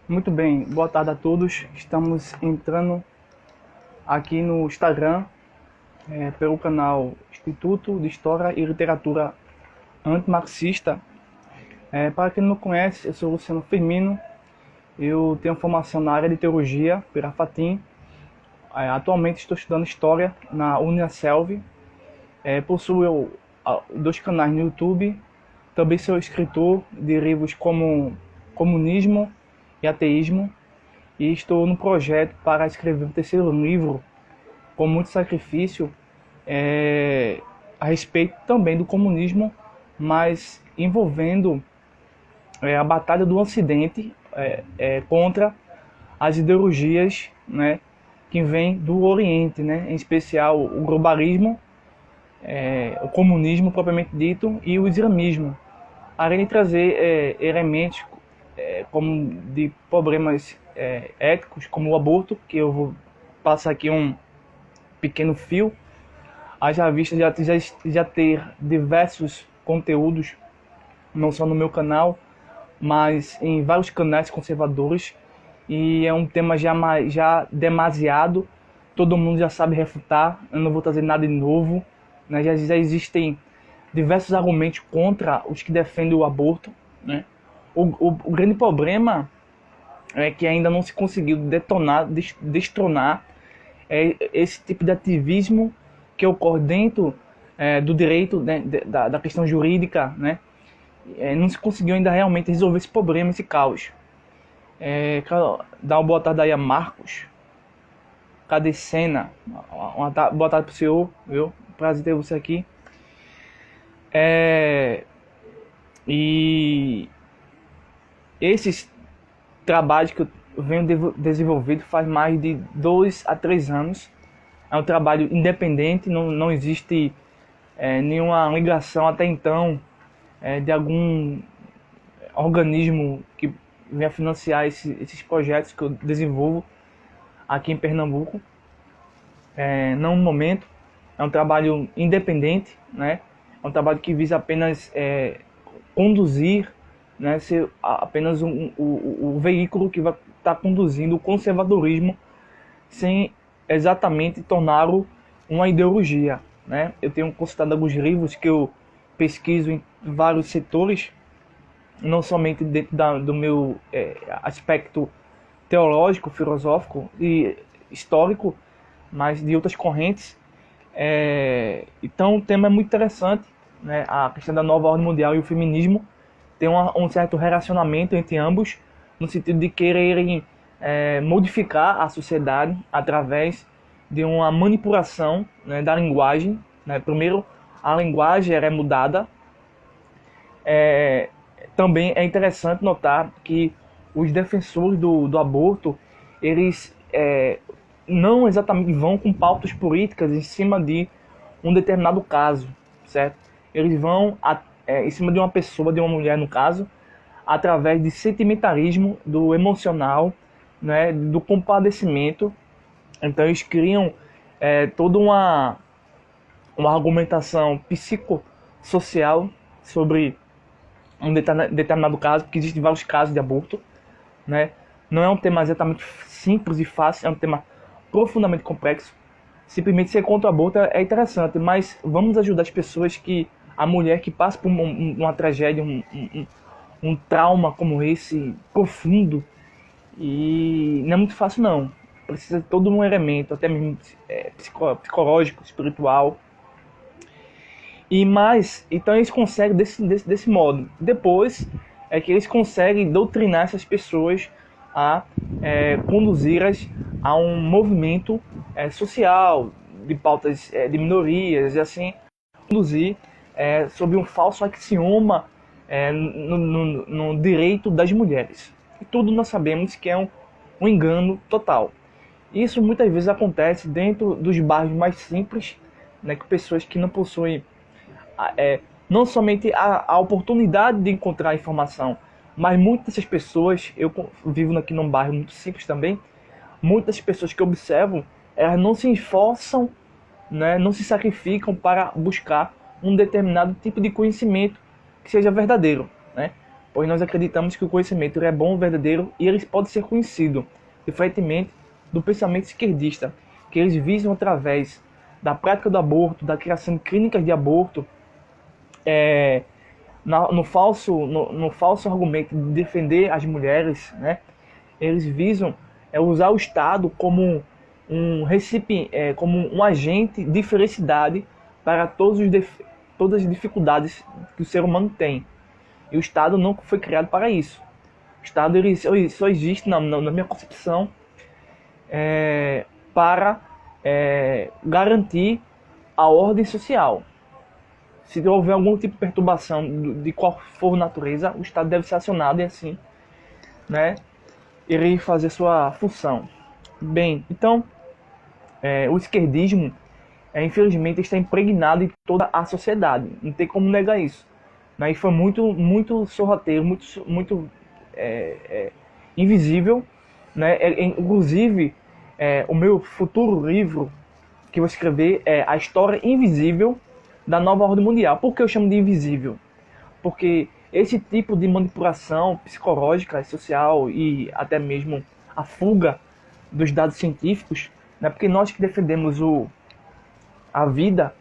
Muito bem, boa tarde a todos. Estamos entrando aqui no Instagram, pelo canal Instituto de História e Literatura Antimarxista. Para quem não me conhece, eu sou Luciano Firmino. Eu tenho formação na área de Teologia pela FATIM. Atualmente estou estudando História na Uniaselv. Possuo dois canais no YouTube. Também sou escritor de livros como Comunismo e Ateísmo. E estou no projeto para escrever o terceiro livro, com muito sacrifício, a respeito também do comunismo, mas envolvendo a batalha do Ocidente contra as ideologias, né, que vêm do Oriente, né, em especial o globalismo, o comunismo propriamente dito e o islamismo, além de trazer elementos como de problemas éticos, como o aborto, que eu vou passar aqui um pequeno fio. Haja vista já ter diversos conteúdos, não só no meu canal, mas em vários canais conservadores, e é um tema já demasiado, todo mundo já sabe refutar, eu não vou trazer nada de novo, né? Já existem diversos argumentos contra os que defendem o aborto, né? O grande problema é que ainda não se conseguiu destronar esse tipo de ativismo que ocorre dentro do direito, né, da questão jurídica, né? Não se conseguiu ainda realmente resolver esse problema, esse caos. Quero dar uma boa tarde aí a Marcos. Cadê Sena? Boa tarde pro senhor, viu? Prazer ter você aqui. E esses trabalhos que eu venho desenvolvendo faz mais de 2 a 3 anos. É um trabalho independente, não existe nenhuma ligação até então de algum organismo que venha financiar esses projetos que eu desenvolvo aqui em Pernambuco. Não no momento, é um trabalho independente, né? É um trabalho que visa apenas conduzir, né, ser apenas o veículo que vai estar conduzindo o conservadorismo sem exatamente torná-lo uma ideologia, né? Eu tenho consultado alguns livros que eu pesquiso em vários setores, não somente dentro do meu aspecto teológico, filosófico e histórico, mas de outras correntes. Então o tema é muito interessante, né? A questão da nova ordem mundial e o feminismo tem um certo relacionamento entre ambos, no sentido de quererem modificar a sociedade através de uma manipulação, né, da linguagem, né? Primeiro, a linguagem é mudada. Também é interessante notar que os defensores do aborto, eles não exatamente vão com pautas políticas em cima de um determinado caso, certo? Eles vão em cima de uma pessoa, de uma mulher no caso, através de sentimentalismo, do emocional, né, do compadecimento. Então eles criam toda uma argumentação psicossocial sobre um determinado caso, porque existem vários casos de aborto, né? Não é um tema exatamente simples e fácil, é um tema profundamente complexo. Simplesmente ser contra o aborto é interessante, mas vamos ajudar as pessoas a mulher que passa por uma tragédia, um trauma como esse, profundo, e não é muito fácil não. Precisa de todo um elemento, até mesmo psicológico, espiritual. Então eles conseguem desse modo. Depois é que eles conseguem doutrinar essas pessoas a conduzi-las a um movimento social, de pautas de minorias, e assim conduzir sob um falso axioma no direito das mulheres. E tudo nós sabemos que é um engano total. Isso muitas vezes acontece dentro dos bairros mais simples, né, que pessoas que não possuem não somente a oportunidade de encontrar informação, mas muitas dessas pessoas, eu vivo aqui num bairro muito simples também, muitas pessoas que observam, elas não se esforçam, né, não se sacrificam para buscar um determinado tipo de conhecimento que seja verdadeiro, né? pois nós acreditamos que o conhecimento é bom, verdadeiro e ele pode ser conhecido, diferentemente do pensamento esquerdista, que eles visam através da prática do aborto, da criação de clínicas de aborto, no falso argumento de defender as mulheres, né? Eles visam usar o Estado como como um agente de felicidade para todas as dificuldades que o ser humano tem. E o Estado não foi criado para isso. O Estado ele só existe, na minha concepção, para garantir a ordem social. Se houver algum tipo de perturbação de qual for natureza, o Estado deve ser acionado e assim, né, irei fazer sua função. Bem, então, o esquerdismo, infelizmente, está impregnado em toda a sociedade. Não tem como negar isso. Né? E foi muito sorrateiro, muito invisível. Né? Inclusive, o meu futuro livro que eu vou escrever é A História Invisível da Nova Ordem Mundial. Por que eu chamo de invisível? Porque esse tipo de manipulação psicológica, social e até mesmo a fuga dos dados científicos, né? Porque nós que defendemos a vida,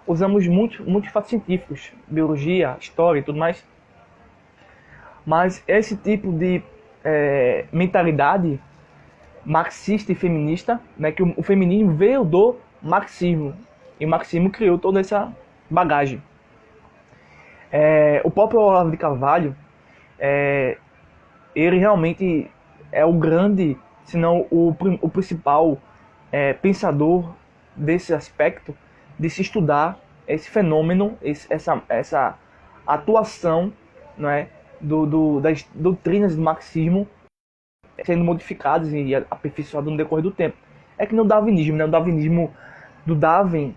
usamos muitos fatos científicos, biologia, história e tudo mais. Mas esse tipo de mentalidade marxista e feminista, né? Que o feminismo veio do marxismo, e o marxismo criou toda essa bagagem. O próprio Olavo de Carvalho, ele realmente é o grande, se não o principal pensador desse aspecto, de se estudar esse fenômeno, essa atuação, né, das doutrinas do marxismo sendo modificadas e aperfeiçoadas no decorrer do tempo. É que no darwinismo, né, o darwinismo do Darwin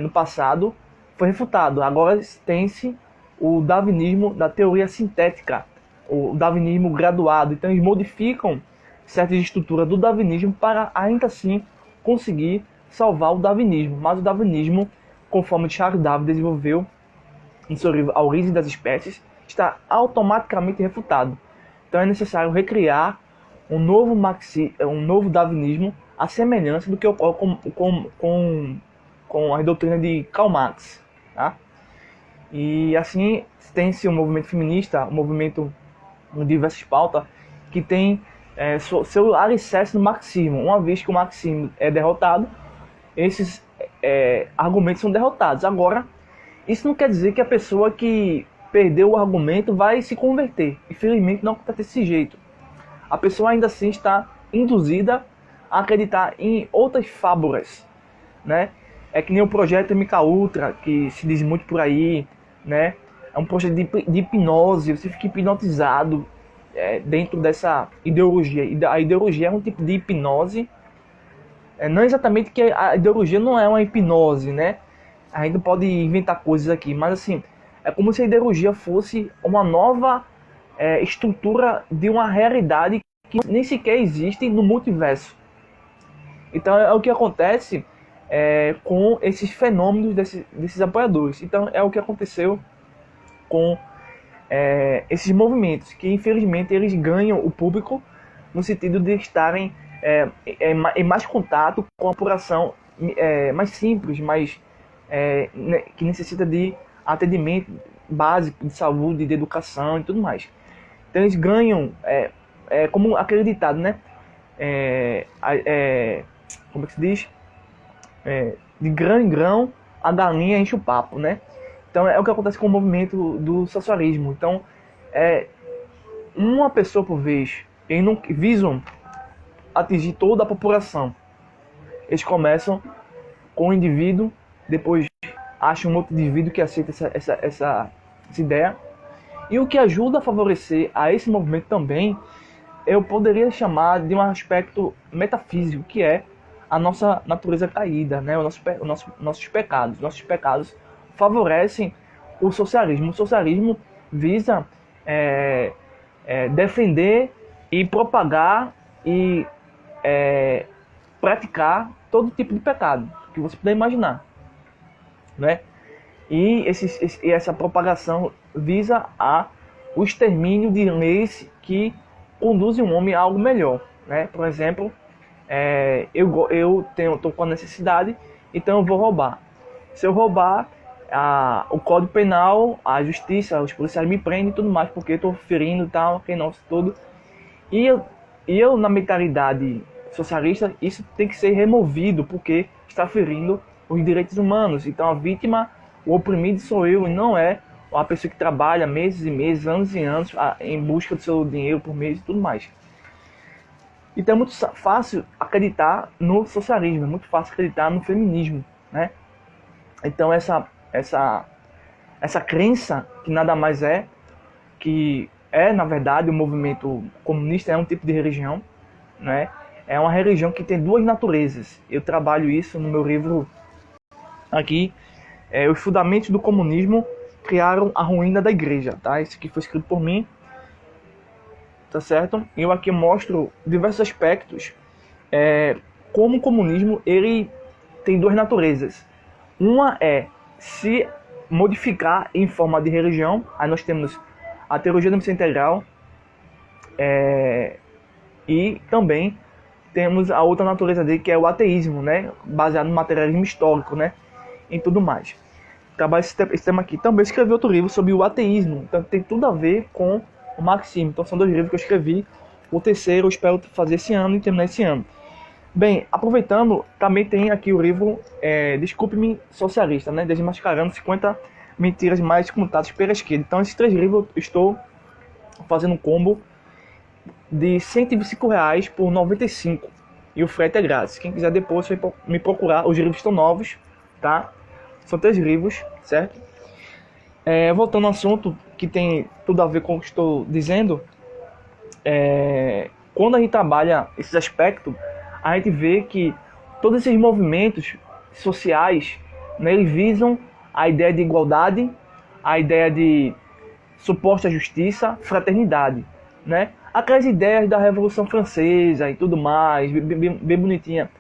no passado foi refutado. Agora tem-se o darwinismo da teoria sintética, o darwinismo graduado. Então eles modificam certas estruturas do darwinismo para ainda assim conseguir salvar o darwinismo. Mas o darwinismo, conforme Charles Darwin desenvolveu em seu livro A Origem das Espécies, está automaticamente refutado. Então é necessário recriar um novo darwinismo à semelhança do que ocorre com a doutrina de Karl Marx. Tá? E assim tem-se um movimento feminista, um movimento de diversas pautas, que tem seu alicerce no marxismo. Uma vez que o marxismo é derrotado, esses argumentos são derrotados. Agora, isso não quer dizer que a pessoa que perdeu o argumento vai se converter. Infelizmente não acontece desse jeito. A pessoa ainda assim está induzida a acreditar em outras fábulas, né? É que nem o projeto MK Ultra, que se diz muito por aí, né? É um projeto de hipnose, você fica hipnotizado dentro dessa ideologia. E a ideologia é um tipo de hipnose. Não exatamente que a ideologia não é uma hipnose, né? A gente pode inventar coisas aqui, mas assim, é como se a ideologia fosse uma nova estrutura de uma realidade que nem sequer existe no multiverso. Então é o que acontece com esses fenômenos desses apoiadores. Então é o que aconteceu com esses movimentos, que infelizmente eles ganham o público no sentido de estarem em mais contato com a população mais simples, que necessita de atendimento básico, de saúde, de educação e tudo mais. Então eles ganham, como aquele ditado, né? Como é que se diz? De grão em grão, a galinha enche o papo, né? Então é o que acontece com o movimento do socialismo. Então, uma pessoa por vez. Eles não visam atingir toda a população. Eles começam com um indivíduo, depois acham um outro indivíduo que aceita essa ideia. E o que ajuda a favorecer a esse movimento também, eu poderia chamar de um aspecto metafísico, que é a nossa natureza caída, né? Nossos pecados. Nossos pecados favorecem o socialismo. O socialismo visa defender e propagar e praticar todo tipo de pecado que você puder imaginar, né? E essa propagação visa a o extermínio de leis que conduzem o homem a algo melhor, né? Por exemplo, eu tô com a necessidade, então eu vou roubar. Se eu roubar, o Código Penal, a justiça, os policiais me prendem e tudo mais, porque eu estou ferindo e tal, aquele nosso todo. E eu, na mentalidade socialista, isso tem que ser removido, porque está ferindo os direitos humanos. Então a vítima, o oprimido sou eu, e não é a pessoa que trabalha meses e meses, anos e anos, em busca do seu dinheiro por mês e tudo mais. Então é muito fácil acreditar no socialismo, é muito fácil acreditar no feminismo, né? Então essa crença, que nada mais é, que na verdade o movimento comunista é um tipo de religião, né? É uma religião que tem duas naturezas. Eu trabalho isso no meu livro aqui, Os Fundamentos do Comunismo Criaram a Ruína da Igreja, tá? Isso aqui foi escrito por mim, tá certo? Eu aqui mostro diversos aspectos, como o comunismo ele tem duas naturezas. Uma é se modificar em forma de religião. Aí nós temos a teologia da missão integral, e também temos a outra natureza dele, que é o ateísmo, né? Baseado no materialismo histórico, né? E tudo mais. Trabalho esse tema aqui. Também escrevi outro livro sobre o ateísmo, então tem tudo a ver com o marxismo. Então são dois livros que eu escrevi. O terceiro eu espero fazer esse ano e terminar esse ano. Bem, aproveitando, também tem aqui o livro Desculpe-me Socialista, né? Desmascarando 50 mentiras mais contadas pela esquerda. Então esses três livros eu estou fazendo um combo de R$125 por R$95. E o frete é grátis. Quem quiser depois me procurar, os livros estão novos, tá? São 3 livros, certo? Voltando ao assunto que tem tudo a ver com o que estou dizendo, quando a gente trabalha esses aspectos, a gente vê que todos esses movimentos sociais, né, eles visam a ideia de igualdade, a ideia de suposta justiça, fraternidade, né? Aquelas ideias da Revolução Francesa e tudo mais, bem bonitinha.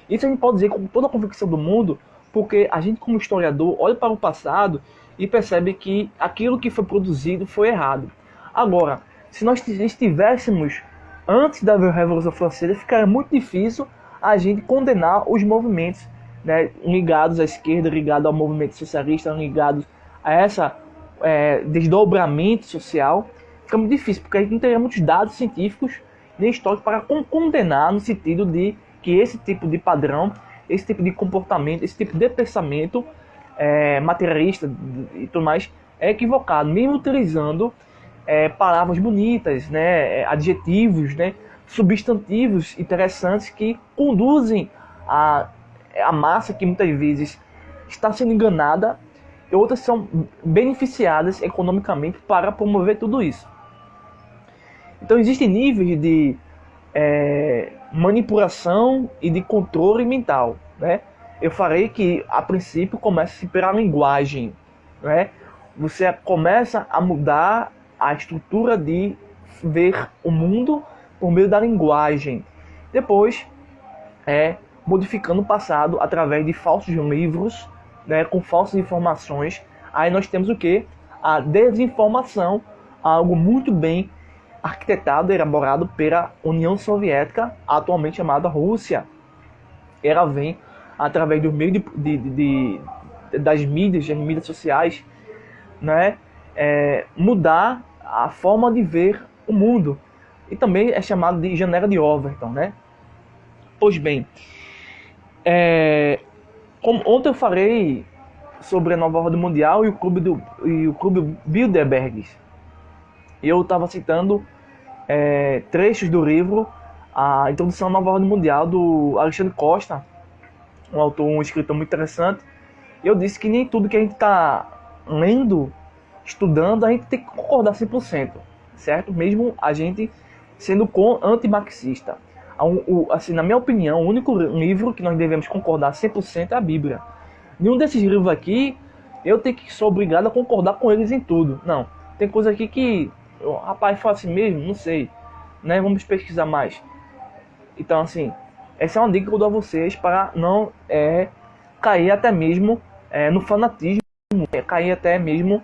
Isso a gente pode dizer com toda a convicção do mundo, porque a gente, como historiador, olha para o passado e percebe que aquilo que foi produzido foi errado. Agora, se nós estivéssemos antes da Revolução Francesa, ficaria muito difícil a gente condenar os movimentos, né, ligados à esquerda, ligados ao movimento socialista, ligados a essa desdobramento social. Fica muito difícil, porque a gente não teria muitos dados científicos nem históricos para condenar, no sentido de que esse tipo de padrão, esse tipo de comportamento, esse tipo de pensamento materialista e tudo mais é equivocado, mesmo utilizando palavras bonitas, né, adjetivos, né, substantivos interessantes que conduzem a massa que muitas vezes está sendo enganada, e outras são beneficiadas economicamente para promover tudo isso. Então existem níveis de manipulação e de controle mental, né? Eu falei que a princípio começa pela linguagem, né? Você começa a mudar a estrutura de ver o mundo por meio da linguagem. Depois modificando o passado através de falsos livros, né, com falsas informações. Aí nós temos o que? A desinformação, algo muito bem arquitetado, elaborado pela União Soviética, atualmente chamada Rússia. Ela vem através do meio das mídias sociais, né, mudar a forma de ver o mundo. E também é chamado de janela de Overton, né? Pois bem, como ontem eu falei sobre a nova ordem mundial e o clube Bilderberg. Eu estava citando trechos do livro A Introdução à Nova Ordem Mundial, do Alexandre Costa, um escritor muito interessante. Eu disse que nem tudo que a gente está lendo, estudando, a gente tem que concordar 100%, certo? Mesmo a gente sendo antimarxista. Assim, na minha opinião, o único livro que nós devemos concordar 100% é a Bíblia. Nenhum desses livros aqui, eu tenho que ser obrigado a concordar com eles em tudo. Não, tem coisa aqui que rapaz, fala assim mesmo, não sei, né? Vamos pesquisar mais. Então, assim, essa é uma dica que eu dou a vocês para não cair até mesmo no fanatismo, cair até mesmo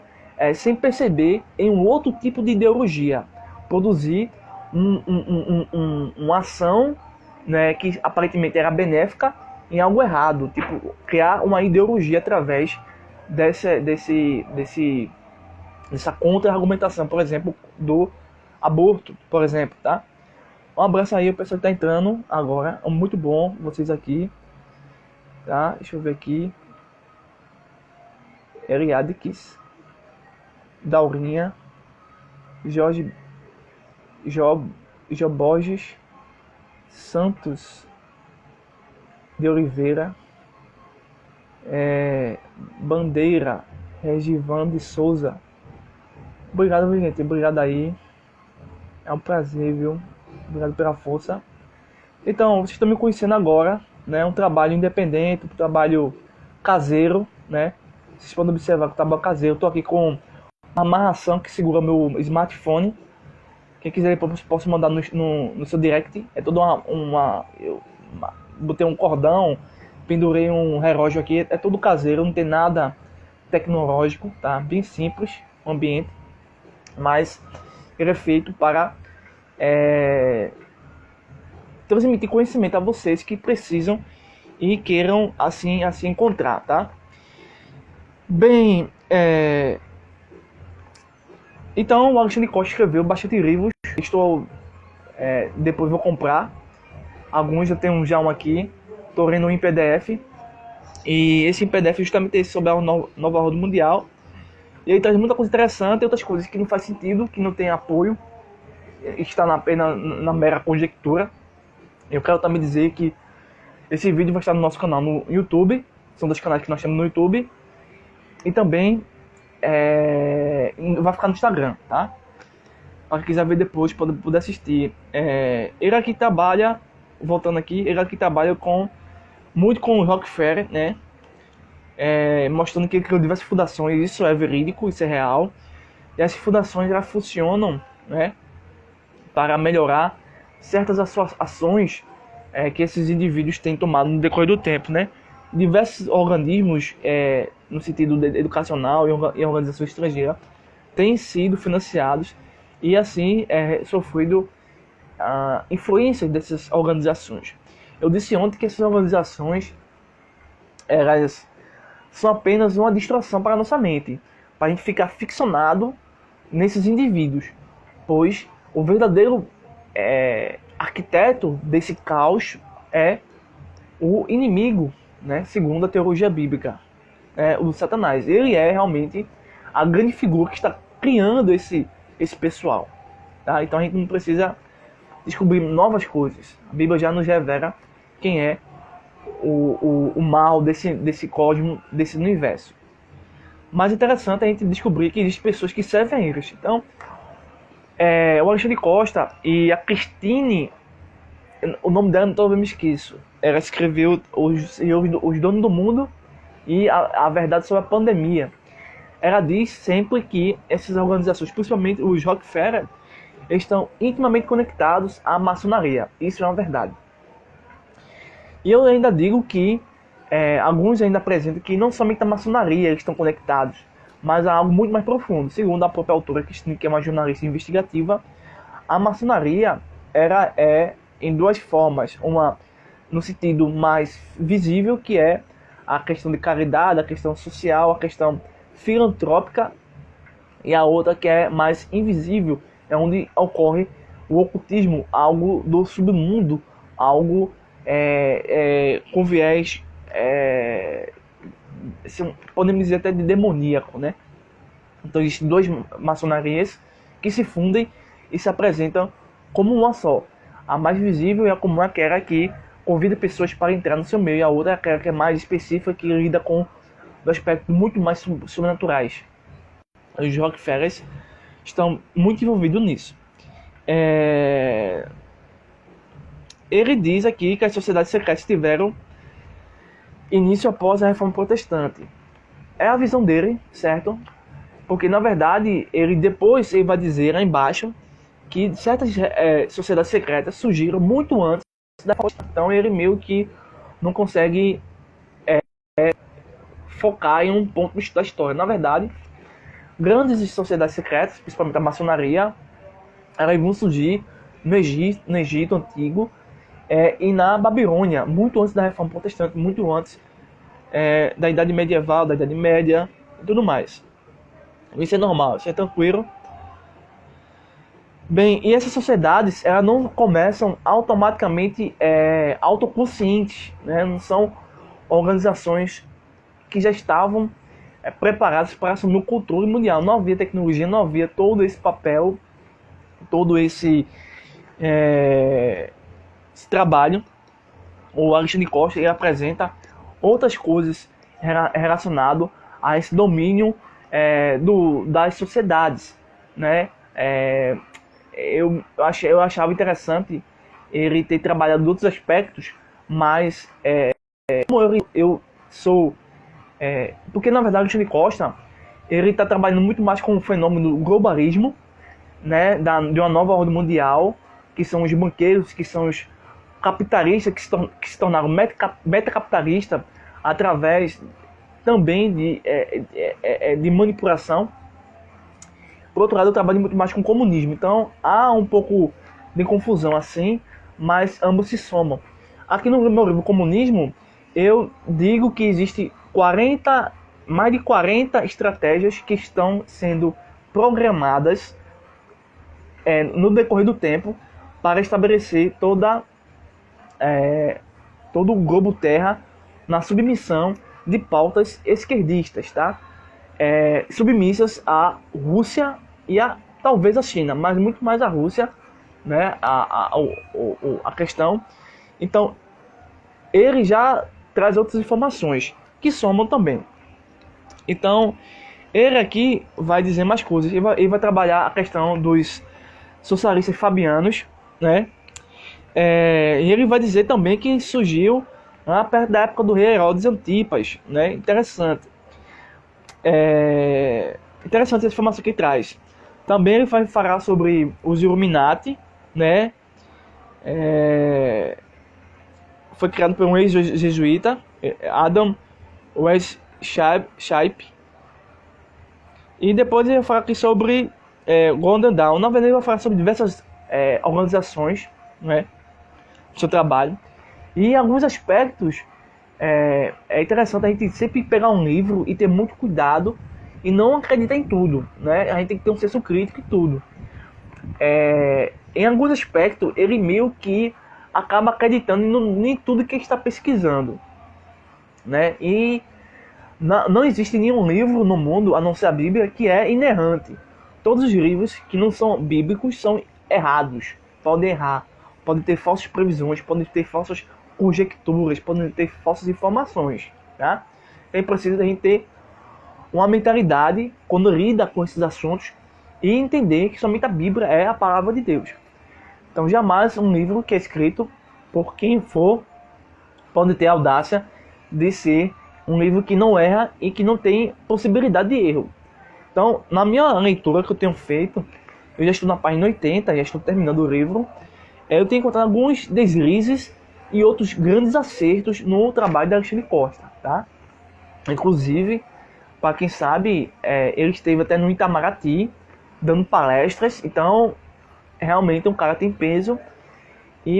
sem perceber, em um outro tipo de ideologia, produzir uma ação, né, que aparentemente era benéfica em algo errado, tipo criar uma ideologia através dessa contra-argumentação, por exemplo, do aborto, por exemplo, tá? Um abraço aí, o pessoal que tá entrando agora, é muito bom vocês aqui, tá? Deixa eu ver aqui. Eriadix, Daurinha, Jorge, Borges, Santos de Oliveira, Bandeira, Regivan de Souza. Obrigado, gente. Obrigado aí. É um prazer, viu? Obrigado pela força. Então, vocês estão me conhecendo agora, né? Um trabalho independente, um trabalho caseiro, né? Vocês podem observar que o trabalho caseiro. Eu tô aqui com uma amarração que segura meu smartphone. Quem quiser, depois posso mandar no seu direct. É toda eu botei um cordão, pendurei um relógio aqui. É tudo caseiro, não tem nada tecnológico, tá? Bem simples o ambiente. Mas ele é feito para transmitir conhecimento a vocês que precisam e queiram assim encontrar, tá? Bem, então o Alexandre Costa escreveu bastante livros. Depois vou comprar alguns, eu tenho já um aqui, estou lendo em PDF, e esse em PDF é justamente esse sobre a nova ordem mundial. E ele traz muita coisa interessante e outras coisas que não faz sentido, que não tem apoio, está apenas na mera conjectura. Eu quero também dizer que esse vídeo vai estar no nosso canal no YouTube, são dois canais que nós temos no YouTube, e também vai ficar no Instagram, tá? Para quem quiser ver depois, poder assistir. Ele aqui trabalha, voltando aqui, ele aqui trabalha muito com o Rockefeller, né? Mostrando que ele criou diversas fundações, isso é verídico, isso é real. E essas fundações elas funcionam, né, para melhorar certas ações que esses indivíduos têm tomado no decorrer do tempo, né? Diversos organismos, no sentido educacional e organizações estrangeiras, têm sido financiados e assim sofrido a influência dessas organizações. Eu disse ontem que essas organizações elas são apenas uma distração para a nossa mente, para a gente ficar ficcionado nesses indivíduos, pois o verdadeiro arquiteto desse caos é o inimigo, né, segundo a teologia bíblica, o Satanás. Ele é realmente a grande figura que está criando esse pessoal, tá? Então a gente não precisa descobrir novas coisas. A Bíblia já nos revela quem é o mal desse cosmos, desse universo. Mas é interessante a gente descobrir que existem pessoas que servem a eles. Então, o Alexandre Costa e a Christine, o nome dela talvez me esqueço. Ela escreveu Os Donos do Mundo e a Verdade sobre a Pandemia. Ela diz sempre que essas organizações, principalmente os Rockefeller, estão intimamente conectados à maçonaria. Isso é uma verdade. E eu ainda digo que alguns ainda apresentam que não somente a maçonaria eles estão conectados, mas há algo muito mais profundo. Segundo a própria autora Christine, que é uma jornalista investigativa, a maçonaria é em duas formas. Uma no sentido mais visível, que é a questão de caridade, a questão social, a questão filantrópica, e a outra que é mais invisível, é onde ocorre o ocultismo, algo do submundo, algo com viés, podemos dizer até de demoníaco, né? Então existem duas maçonarias que se fundem e se apresentam como uma só. A mais visível é a comum, aquela que convida pessoas para entrar no seu meio, e a outra é aquela que é mais específica, que lida com aspectos muito mais sobrenaturais. Os Rockefellers estão muito envolvidos nisso. Ele diz aqui que as sociedades secretas tiveram início após a Reforma Protestante. É a visão dele, certo? Porque, na verdade, ele vai dizer lá embaixo que certas sociedades secretas surgiram muito antes da Reforma. Então, ele meio que não consegue focar em um ponto da história. Na verdade, grandes sociedades secretas, principalmente a maçonaria, elas vão surgir no Egito Antigo e na Babilônia, muito antes da Reforma Protestante, muito antes da Idade Medieval, da Idade Média e tudo mais. Isso é normal, isso é tranquilo. Bem, e essas sociedades, elas não começam automaticamente autoconscientes, né? Não são organizações que já estavam preparadas para assumir o controle mundial. Não havia tecnologia, não havia todo esse papel, todo esse trabalho. O Alexandre Costa, ele apresenta outras coisas relacionadas a esse domínio das sociedades, né? Eu achava interessante ele ter trabalhado outros aspectos, mas como eu sou... porque, na verdade, o Alexandre Costa ele está trabalhando muito mais com o fenômeno do globalismo, né, de uma nova ordem mundial, que são os banqueiros, que são os capitalistas que se tornaram metacapitalistas através também de manipulação. Por outro lado, eu trabalho muito mais com o comunismo, então há um pouco de confusão assim, mas ambos se somam. Aqui no meu livro Comunismo, eu digo que existe mais de 40 estratégias que estão sendo programadas no decorrer do tempo para estabelecer todo o globo terra na submissão de pautas esquerdistas, tá? Submissas à Rússia e talvez a China, mas muito mais a Rússia, né? A questão. Então, ele já traz outras informações que somam também. Então, ele aqui vai dizer mais coisas. Ele vai trabalhar a questão dos socialistas fabianos, né? E ele vai dizer também que surgiu perto da época do rei Herodes Antipas, né? Interessante. Interessante essa informação que ele traz. Também ele vai falar sobre os Illuminati, né? Foi criado por um ex-jesuíta, Adam Weishaupt. E depois ele vai falar aqui sobre Golden Dawn. Na verdade ele vai falar sobre diversas organizações, né? Do seu trabalho. E em alguns aspectos é interessante a gente sempre pegar um livro e ter muito cuidado e não acreditar em tudo, né? A gente tem que ter um senso crítico em tudo. Em alguns aspectos, ele meio que acaba acreditando em tudo que está pesquisando, né? E não existe nenhum livro no mundo, a não ser a Bíblia, que é inerrante. Todos os livros que não são bíblicos são errados, podem errar, podem ter falsas previsões, podem ter falsas conjecturas, podem ter falsas informações, tá? É preciso a gente ter uma mentalidade quando lida com esses assuntos e entender que somente a Bíblia é a palavra de Deus. Então jamais um livro que é escrito por quem for pode ter a audácia de ser um livro que não erra e que não tem possibilidade de erro. Então, na minha leitura que eu tenho feito, eu já estou na página 80, já estou terminando o livro, eu tenho encontrado alguns deslizes e outros grandes acertos no trabalho da Alexandre Costa, tá? Inclusive, para quem sabe, ele esteve até no Itamaraty dando palestras, então realmente um cara tem peso.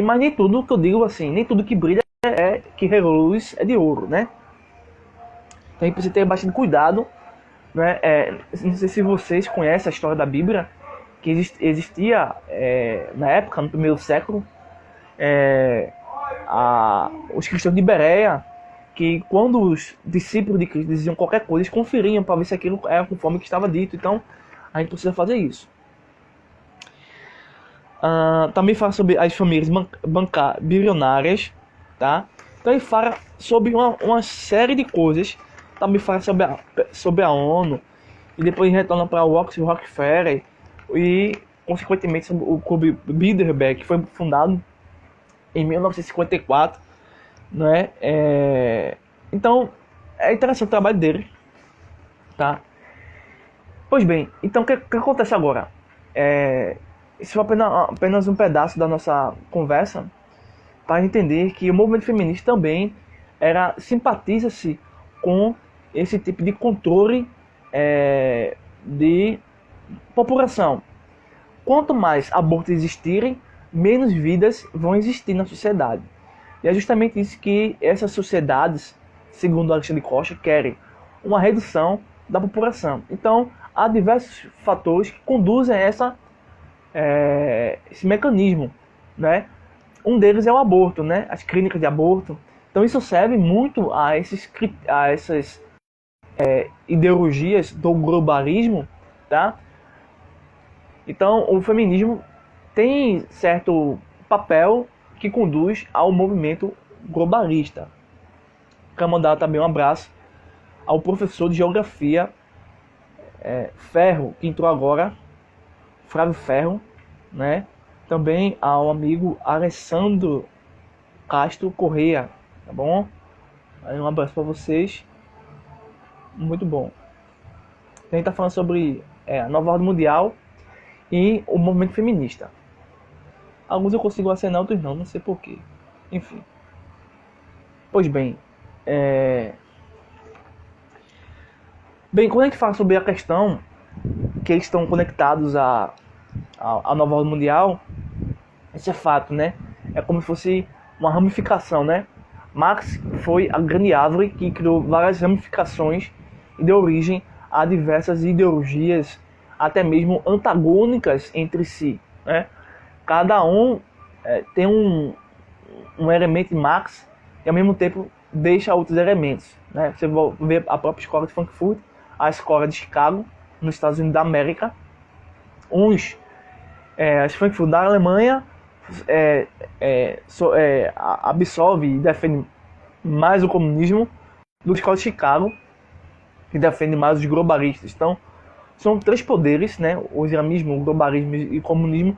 Mas nem tudo que eu digo assim, nem tudo que brilha que reluz é de ouro, né? Então a gente precisa ter bastante cuidado, né? Não sei se vocês conhecem a história da Bíblia, que existia na época, no primeiro século, os cristãos de Bereia, que quando os discípulos de Cristo diziam qualquer coisa, eles conferiam para ver se aquilo era conforme o que estava dito. Então a gente precisa fazer isso. Também fala sobre as famílias bilionárias, tá? Então ele fala sobre uma série de coisas. Também fala sobre a ONU. E depois retorna para o Rockefeller. E consequentemente sobre o Clube Bilderberg, que foi fundado em 1954, né? Então é interessante o trabalho dele, tá? Pois bem, então o que acontece agora? Isso foi apenas um pedaço da nossa conversa para entender que o movimento feminista também simpatiza-se com esse tipo de controle de população. Quanto mais abortos existirem, menos vidas vão existir na sociedade. E é justamente isso que essas sociedades, segundo Alexandre Costa, querem: uma redução da população. Então, há diversos fatores que conduzem a esse mecanismo, né? Um deles é o aborto, né? As clínicas de aborto. Então, isso serve muito a essas ideologias do globalismo, tá? Então, o feminismo tem certo papel que conduz ao movimento globalista. Quero mandar também um abraço ao professor de geografia Ferro, que entrou agora, Flávio Ferro, né? Também ao amigo Alessandro Castro Correia, tá bom? Aí um abraço para vocês, muito bom. A gente tá falando sobre a nova ordem mundial e o movimento feminista. Alguns eu consigo acenar, outros não sei porquê. Enfim. Pois bem, quando a gente fala sobre a questão que eles estão conectados à nova ordem mundial, esse é fato, né? É como se fosse uma ramificação, né? Marx foi a grande árvore que criou várias ramificações e deu origem a diversas ideologias, até mesmo antagônicas entre si, né? Cada um tem um elemento de Marx e ao mesmo tempo deixa outros elementos, né? Você vai ver a própria escola de Frankfurt, a escola de Chicago, nos Estados Unidos da América. As Frankfurt da Alemanha absorve e defende mais o comunismo do que a escola de Chicago, que defende mais os globalistas. Então, são três poderes, né? O islamismo, o globalismo e o comunismo,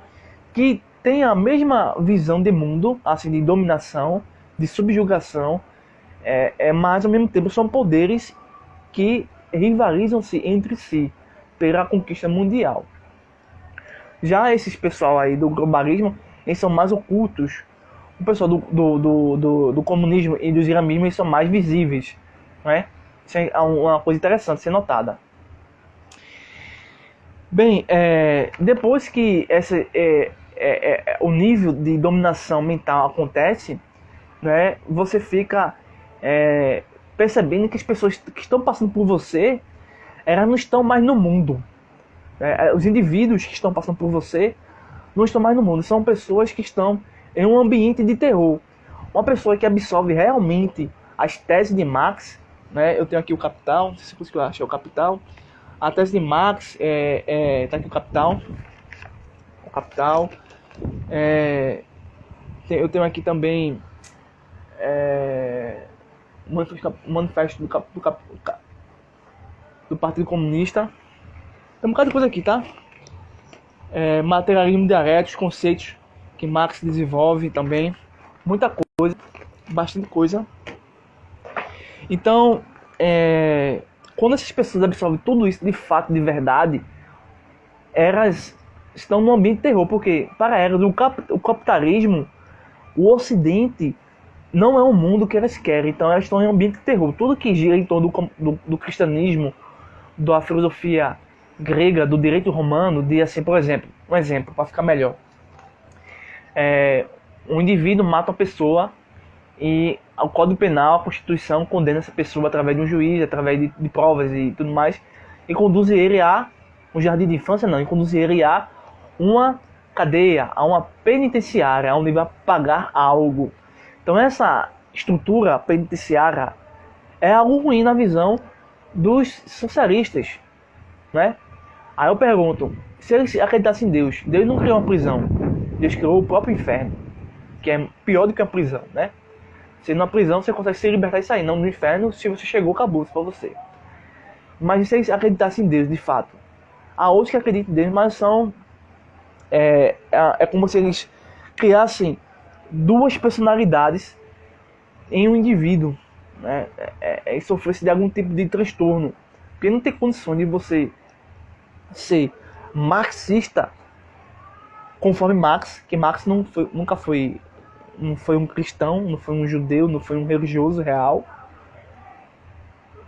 que têm a mesma visão de mundo, assim, de dominação, de subjugação, mas ao mesmo tempo são poderes que rivalizam-se entre si pela conquista mundial. Já esses pessoal aí do globalismo, eles são mais ocultos. O pessoal do comunismo e do islamismo, eles são mais visíveis, né? Isso é uma coisa interessante ser notada. Bem, depois que o nível de dominação mental acontece, né, você fica percebendo que as pessoas que estão passando por você, elas não estão mais no mundo. Os indivíduos que estão passando por você não estão mais no mundo. São pessoas que estão em um ambiente de terror. Uma pessoa que absorve realmente as teses de Marx, né? Eu tenho aqui o Capital, não sei se você acha o Capital. A tese de Marx tá aqui o Capital. O Capital. Eu tenho aqui também manifesto do Partido Comunista. Tem um bocado de coisa aqui, tá? Materialismo dialético, os conceitos que Marx desenvolve também. Muita coisa, bastante coisa. Então, quando essas pessoas absorvem tudo isso de fato, de verdade, elas estão num ambiente de terror, porque para elas o capitalismo, o Ocidente, não é um mundo que elas querem. Então elas estão em um ambiente de terror. Tudo que gira em torno do cristianismo, da filosofia grega, do direito romano, de assim, por exemplo, um exemplo para ficar melhor. Um indivíduo mata uma pessoa e o Código Penal, a Constituição, condena essa pessoa através de um juiz, através de provas e tudo mais, e conduz ele a um jardim de infância, não, e conduz ele a uma cadeia, a uma penitenciária, onde ele vai pagar algo. Então essa estrutura penitenciária é algo ruim na visão dos socialistas, né? Aí eu pergunto, se eles acreditassem em Deus, Deus não criou uma prisão, Deus criou o próprio inferno, que é pior do que a prisão, né? Se na prisão você consegue se libertar e sair, não no inferno, se você chegou, acabou para você. Mas se eles acreditassem em Deus, de fato, há outros que acreditam em Deus, mas são como se eles criassem duas personalidades em um indivíduo, né? E sofresse de algum tipo de transtorno, porque não tem condições de você ser marxista conforme Marx, que Marx nunca foi um cristão, não foi um judeu, não foi um religioso real,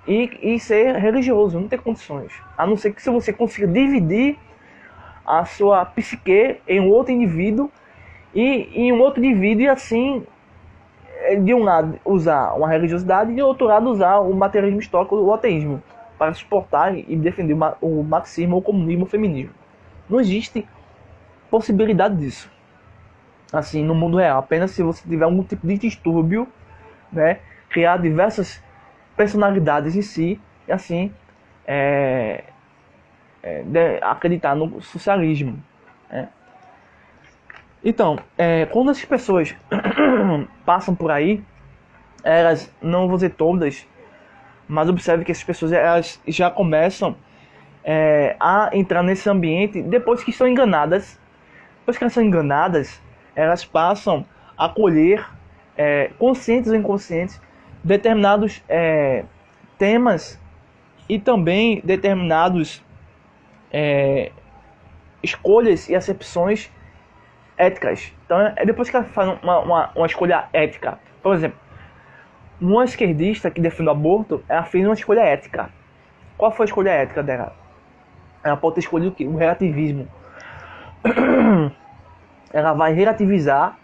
e ser religioso, não ter condições. A não ser que se você consiga dividir a sua psique em um outro indivíduo e em um outro indivíduo e assim, de um lado usar uma religiosidade e de outro lado usar o materialismo histórico, o ateísmo, para suportar e defender o marxismo, o comunismo, o feminismo. Não existe possibilidade disso, assim, no mundo real. Apenas se você tiver algum tipo de distúrbio, né, criar diversas personalidades em si, e assim, acreditar no socialismo, né? Então, quando essas pessoas passam por aí, elas, não vou dizer todas, mas observe que essas pessoas elas já começam a entrar nesse ambiente depois que são enganadas. Depois que elas são enganadas, elas passam a colher, conscientes ou inconscientes, determinados temas e também determinados escolhas e acepções éticas. Então, depois que ela faz uma escolha ética, por exemplo, uma esquerdista que defende o aborto, ela fez uma escolha ética. Qual foi a escolha ética dela? Ela pode ter escolhido o quê? O relativismo. Ela vai relativizar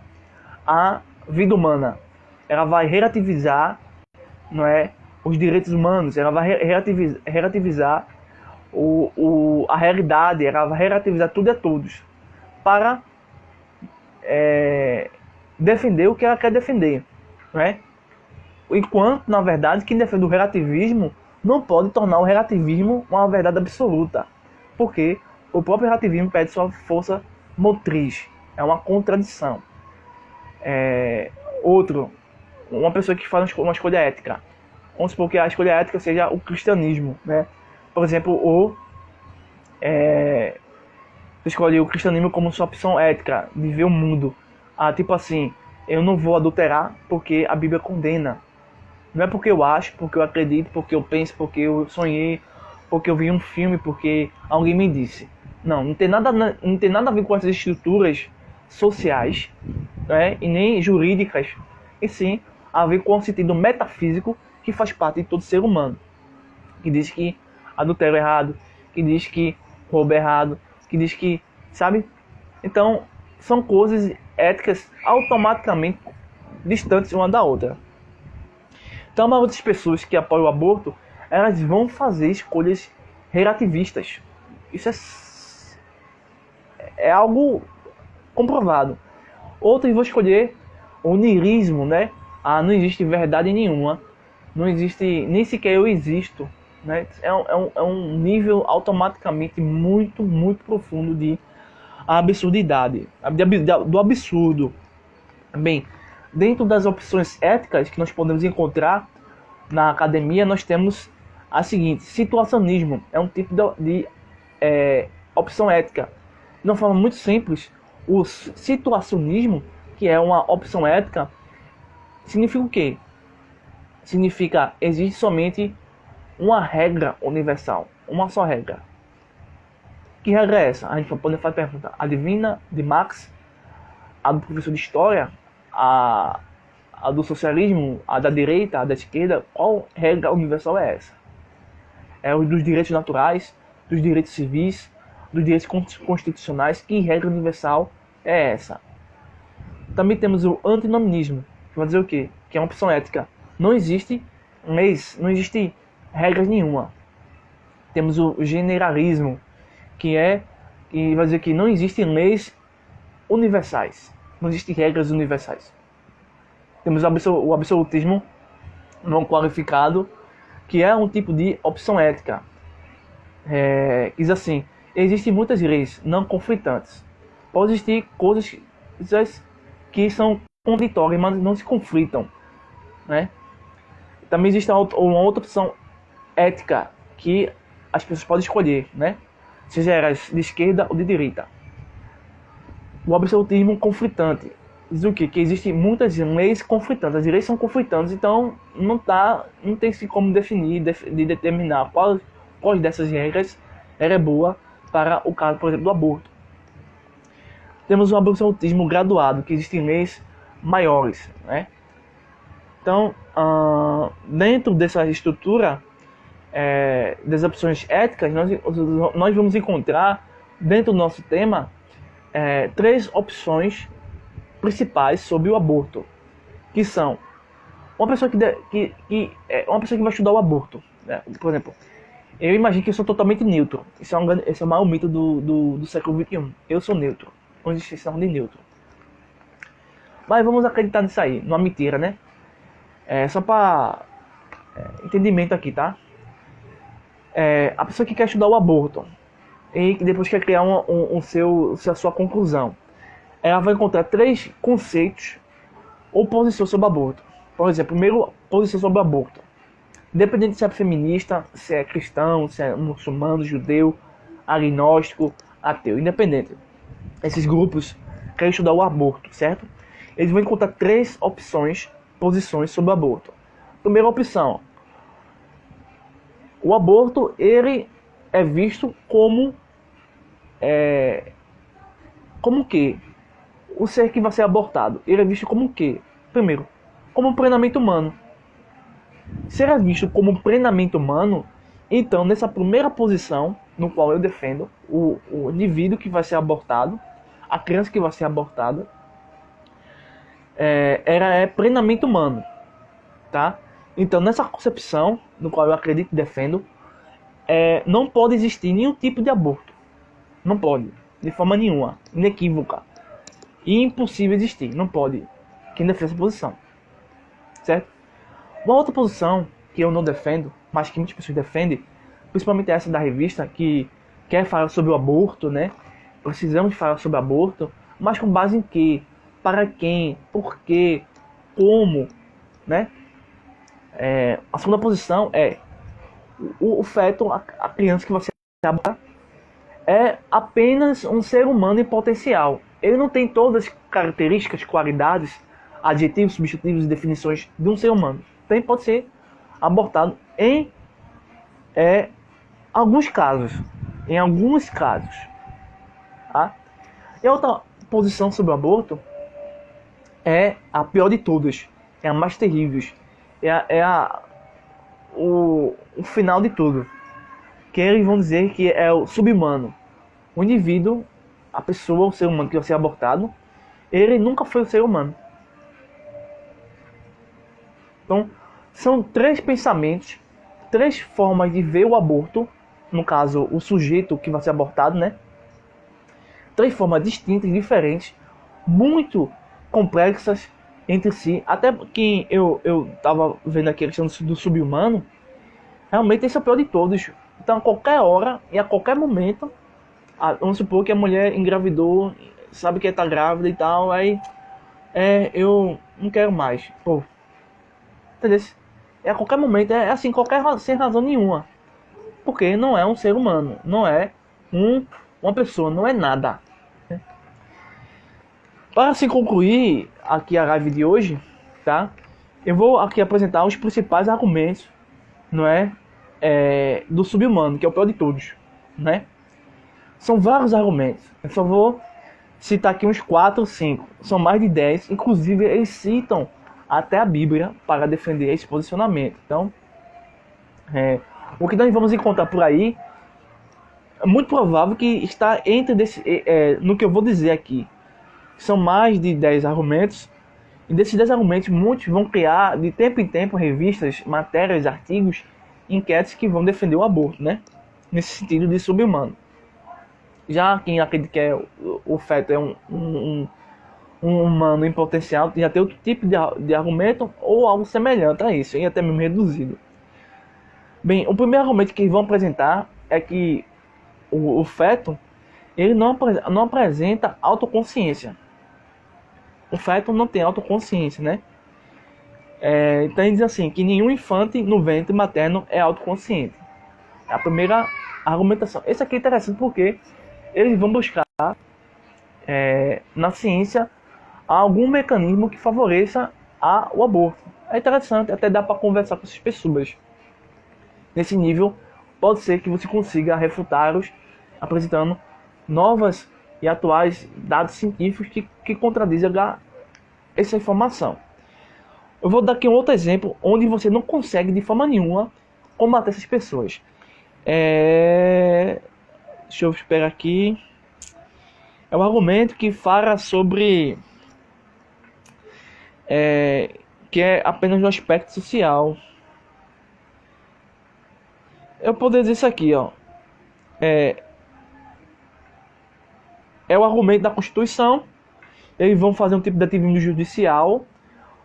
a vida humana. Ela vai relativizar, não é, os direitos humanos. Ela vai relativizar a realidade. Ela vai relativizar tudo e a todos para defender o que ela quer defender, não é? Enquanto, na verdade, quem defende o relativismo não pode tornar o relativismo uma verdade absoluta, porque o próprio relativismo perde sua força motriz. É uma contradição. Uma pessoa que faz uma escolha ética, vamos supor que a escolha ética seja o cristianismo, né? Por exemplo, você escolhe o cristianismo como sua opção ética de ver o mundo. Tipo assim, eu não vou adulterar porque a Bíblia condena. Não é porque eu acho, porque eu acredito, porque eu penso, porque eu sonhei, porque eu vi um filme, porque alguém me disse. Não tem nada a ver com essas estruturas sociais, né, e nem jurídicas, e sim a ver com o sentido metafísico que faz parte de todo ser humano. Que diz que adultério é errado, que diz que roubo é errado, que diz que, sabe? Então, são coisas éticas automaticamente distantes uma da outra. Então, uma das pessoas que apoiam o aborto, elas vão fazer escolhas relativistas. Isso é algo comprovado. Outros vão escolher o niilismo, né? Não existe verdade nenhuma. Não existe, nem sequer eu existo, né? É um nível automaticamente muito, muito profundo de absurdidade, do absurdo. Bem, dentro das opções éticas que nós podemos encontrar na academia, nós temos a seguinte: situacionismo é um tipo de opção ética. De uma forma muito simples, o situacionismo, que é uma opção ética, significa o quê? Significa existe somente uma regra universal, uma só regra. Que regra é essa? A gente pode fazer a pergunta: a divina de Marx, a do professor de história, a do socialismo, a da direita, a da esquerda? Qual regra universal é essa? É o dos direitos naturais, dos direitos civis, dos direitos constitucionais. Que regra universal é essa? Também temos o antinomianismo, que vai dizer o quê? Que é uma opção ética. Não existe leis, não existe regras nenhuma. Temos o generalismo, que vai dizer que não existem leis universais, não existem regras universais. Temos o absolutismo não qualificado, que é um tipo de opção ética. Diz assim: existem muitas leis não conflitantes. Pode existir coisas que são contraditórias, mas não se conflitam, né? Também existe uma outra opção ética que as pessoas podem escolher, né? Seja elas de esquerda ou de direita. O absolutismo conflitante diz o quê? Que existem muitas leis conflitantes. As leis são conflitantes, então não tem-se como determinar qual dessas regras é boa para o caso, por exemplo, do aborto. Temos o absolutismo graduado, que existem leis maiores, né? Então, dentro dessa estrutura, das opções éticas, nós vamos encontrar dentro do nosso tema 3 opções principais sobre o aborto, que são uma pessoa uma pessoa que vai estudar o aborto, né? Por exemplo, eu imagino que eu sou totalmente neutro. Esse é o maior mito do século XXI. Eu sou neutro. Não existe questão de neutro. Mas vamos acreditar nisso aí. Numa mentira, né? Só para entendimento aqui, tá? A pessoa que quer estudar o aborto e que depois quer criar a sua conclusão, ela vai encontrar 3 conceitos ou posições sobre o aborto. Por exemplo, primeiro, posição sobre o aborto. Independente se é feminista, se é cristão, se é muçulmano, judeu, agnóstico, ateu, independente. Esses grupos querem estudar o aborto, certo? Eles vão encontrar 3 posições sobre o aborto. Primeira opção: o aborto, ele é visto como o quê? O ser que vai ser abortado, ele é visto como o quê? Primeiro, como um plenamente humano. Se ele é visto como um plenamente humano, então nessa primeira posição, no qual eu defendo, o indivíduo que vai ser abortado, a criança que vai ser abortada, ela é plenamente humano, tá? Então nessa concepção, no qual eu acredito e defendo, não pode existir nenhum tipo de aborto. Não pode, de forma nenhuma, inequívoca. E impossível existir, não pode. Quem defende essa posição, certo? Uma outra posição que eu não defendo, mas que muitas pessoas defendem, principalmente essa da revista, que quer falar sobre o aborto, né? Precisamos falar sobre o aborto, mas com base em quê? Para quem? Por quê? Como? Né? A segunda posição é o feto, a criança que vai ser abortada, é apenas um ser humano em potencial. Ele não tem todas as características, qualidades, adjetivos, substantivos e definições de um ser humano. Então pode ser abortado em alguns casos. Em alguns casos. Tá? E a outra posição sobre o aborto é a pior de todas. É a mais terrível. O final de tudo. Que eles vão dizer que é o subhumano. O indivíduo, a pessoa, o ser humano que vai ser abortado, ele nunca foi um ser humano. Então, são 3 pensamentos, 3 formas de ver o aborto, no caso, o sujeito que vai ser abortado, né? 3 formas distintas e diferentes, muito complexas entre si. Até que eu tava vendo aqui a questão do subhumano, realmente esse é o pior de todos. Então, a qualquer hora e a qualquer momento, vamos supor que a mulher engravidou, sabe que está grávida e tal, aí eu não quero mais, pô. Entendeu? A qualquer momento, assim, sem razão nenhuma. Porque não é um ser humano, não é uma pessoa, não é nada. Para se concluir aqui a live de hoje, tá? Eu vou aqui apresentar os principais argumentos, não é? Do subhumano, que é o pior de todos, né? São vários argumentos. Eu só vou citar aqui uns 4 ou 5. São mais de 10. Inclusive, eles citam até a Bíblia para defender esse posicionamento. Então, o que nós vamos encontrar por aí é muito provável que está entre no que eu vou dizer aqui. São mais de 10 argumentos. E desses 10 argumentos, muitos vão criar de tempo em tempo revistas, matérias, artigos, enquetes que vão defender o aborto, né? Nesse sentido de subhumano. Já quem acredita que o feto é um humano em potencial, já tem outro tipo de argumento ou algo semelhante a isso, e até mesmo reduzido. Bem, o primeiro argumento que eles vão apresentar é que o feto ele não apresenta autoconsciência. O feto não tem autoconsciência, né? Então ele diz assim, que nenhum infante no ventre materno é autoconsciente. É a primeira argumentação. Esse aqui é interessante porque eles vão buscar na ciência algum mecanismo que favoreça o aborto. É interessante, até dá para conversar com essas pessoas. Nesse nível, pode ser que você consiga refutá-los apresentando novas e atuais dados científicos que contradizem essa informação. Eu vou dar aqui um outro exemplo onde você não consegue de forma nenhuma combater essas pessoas. Deixa eu pegar aqui. É um argumento que fala sobre que é apenas um aspecto social. Eu poderia dizer isso aqui, ó. É o argumento da Constituição. Eles vão fazer um tipo de ativismo judicial,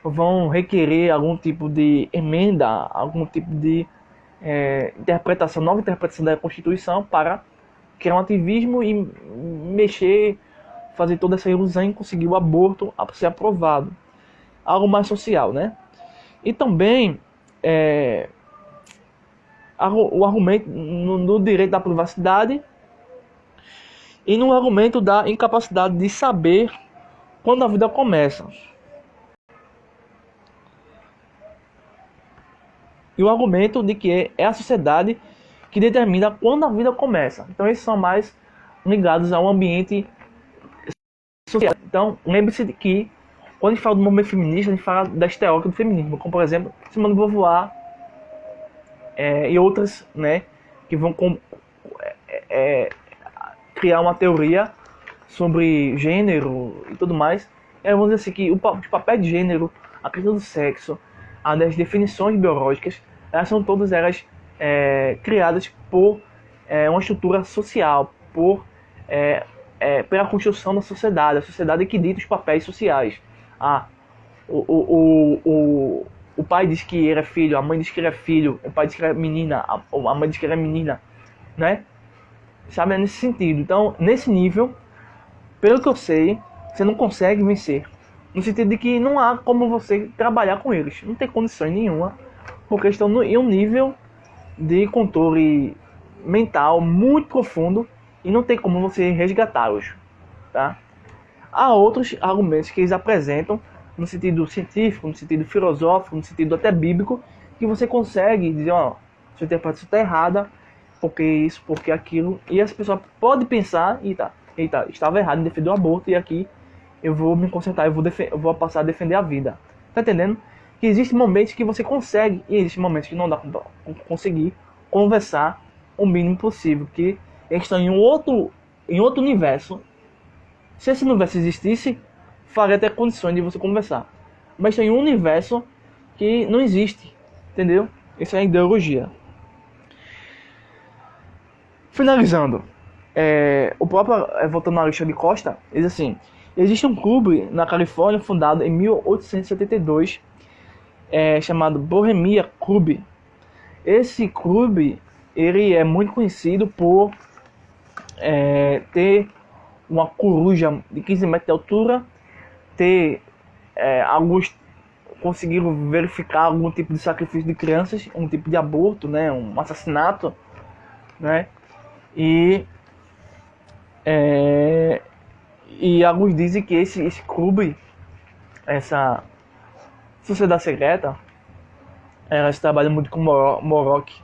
vão requerer algum tipo de emenda, algum tipo de nova interpretação da Constituição para criar um ativismo e mexer, fazer toda essa ilusão e conseguir o aborto a ser aprovado. Algo mais social, né? E também o argumento no direito da privacidade e no argumento da incapacidade de saber quando a vida começa. E o argumento de que é a sociedade que determina quando a vida começa. Então esses são mais ligados ao ambiente social. Então lembre-se de que quando a gente fala do movimento feminista, a gente fala das teóricas do feminismo, como por exemplo Simone de Beauvoir e outras, né, que vão criar uma teoria sobre gênero e tudo mais. Vamos dizer assim que o papel de gênero, a questão do sexo, as definições biológicas, elas são todas elas criadas por uma estrutura social, pela construção da sociedade. A sociedade é que dita os papéis sociais. O pai diz que ele é filho, a mãe diz que ele é filho, o pai diz que ele é menina, a mãe diz que ele é menina, né? Sabe, é nesse sentido. Então, nesse nível, pelo que eu sei, você não consegue vencer. No sentido de que não há como você trabalhar com eles. Não tem condições nenhuma, porque estão em um nível de controle mental muito profundo e não tem como você resgatá-los, tá? Há outros argumentos que eles apresentam no sentido científico, no sentido filosófico, no sentido até bíblico, que você consegue dizer, ó, sua interpretação está errada, porque isso, porque aquilo, e essa pessoa pode pensar, eita, estava errado em defender o aborto, e aqui eu vou me concentrar, eu vou passar a defender a vida. Tá entendendo? Que existem momentos que você consegue, e existem momentos que não dá para conseguir conversar o mínimo possível, que eles estão em outro universo. Se esse universo existisse, faria até condições de você conversar. Mas tem um universo que não existe, entendeu? Isso é ideologia. Finalizando, o próprio voltando na lista de Costa, diz assim: existe um clube na Califórnia fundado em 1872, chamado Bohemia Club. Esse clube ele é muito conhecido por ter uma coruja de 15 metros de altura, ter alguns conseguiram verificar algum tipo de sacrifício de crianças, um tipo de aborto, né, um assassinato, né? E alguns dizem que esse clube, essa sociedade secreta, elas trabalham muito com Moloch,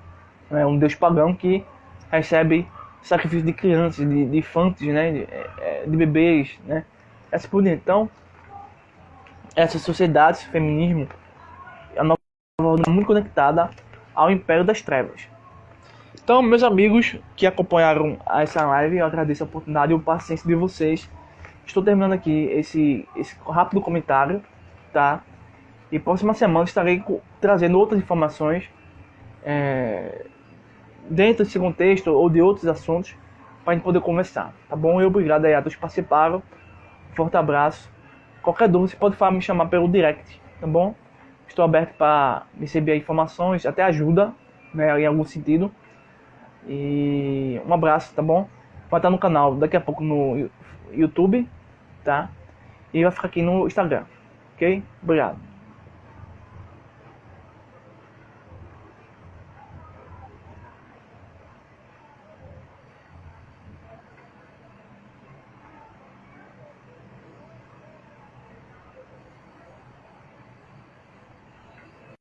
né, um deus pagão que recebe sacrifício de crianças, de infantes, né, de bebês, né, assim por dentro. Então, essa sociedade, esse feminismo, a nova ordem é muito conectada ao Império das Trevas. Então, meus amigos que acompanharam essa live, eu agradeço a oportunidade e a paciência de vocês. Estou terminando aqui esse rápido comentário, tá? E próxima semana estarei trazendo outras informações dentro desse contexto ou de outros assuntos para a gente poder conversar, tá bom? E obrigado aí a todos que participaram. Forte abraço. Qualquer dúvida você pode me chamar pelo direct, tá bom? Estou aberto para receber informações, até ajuda, né, em algum sentido. E um abraço, tá bom? Vai estar no canal daqui a pouco no YouTube, tá? E vai ficar aqui no Instagram, ok? Obrigado.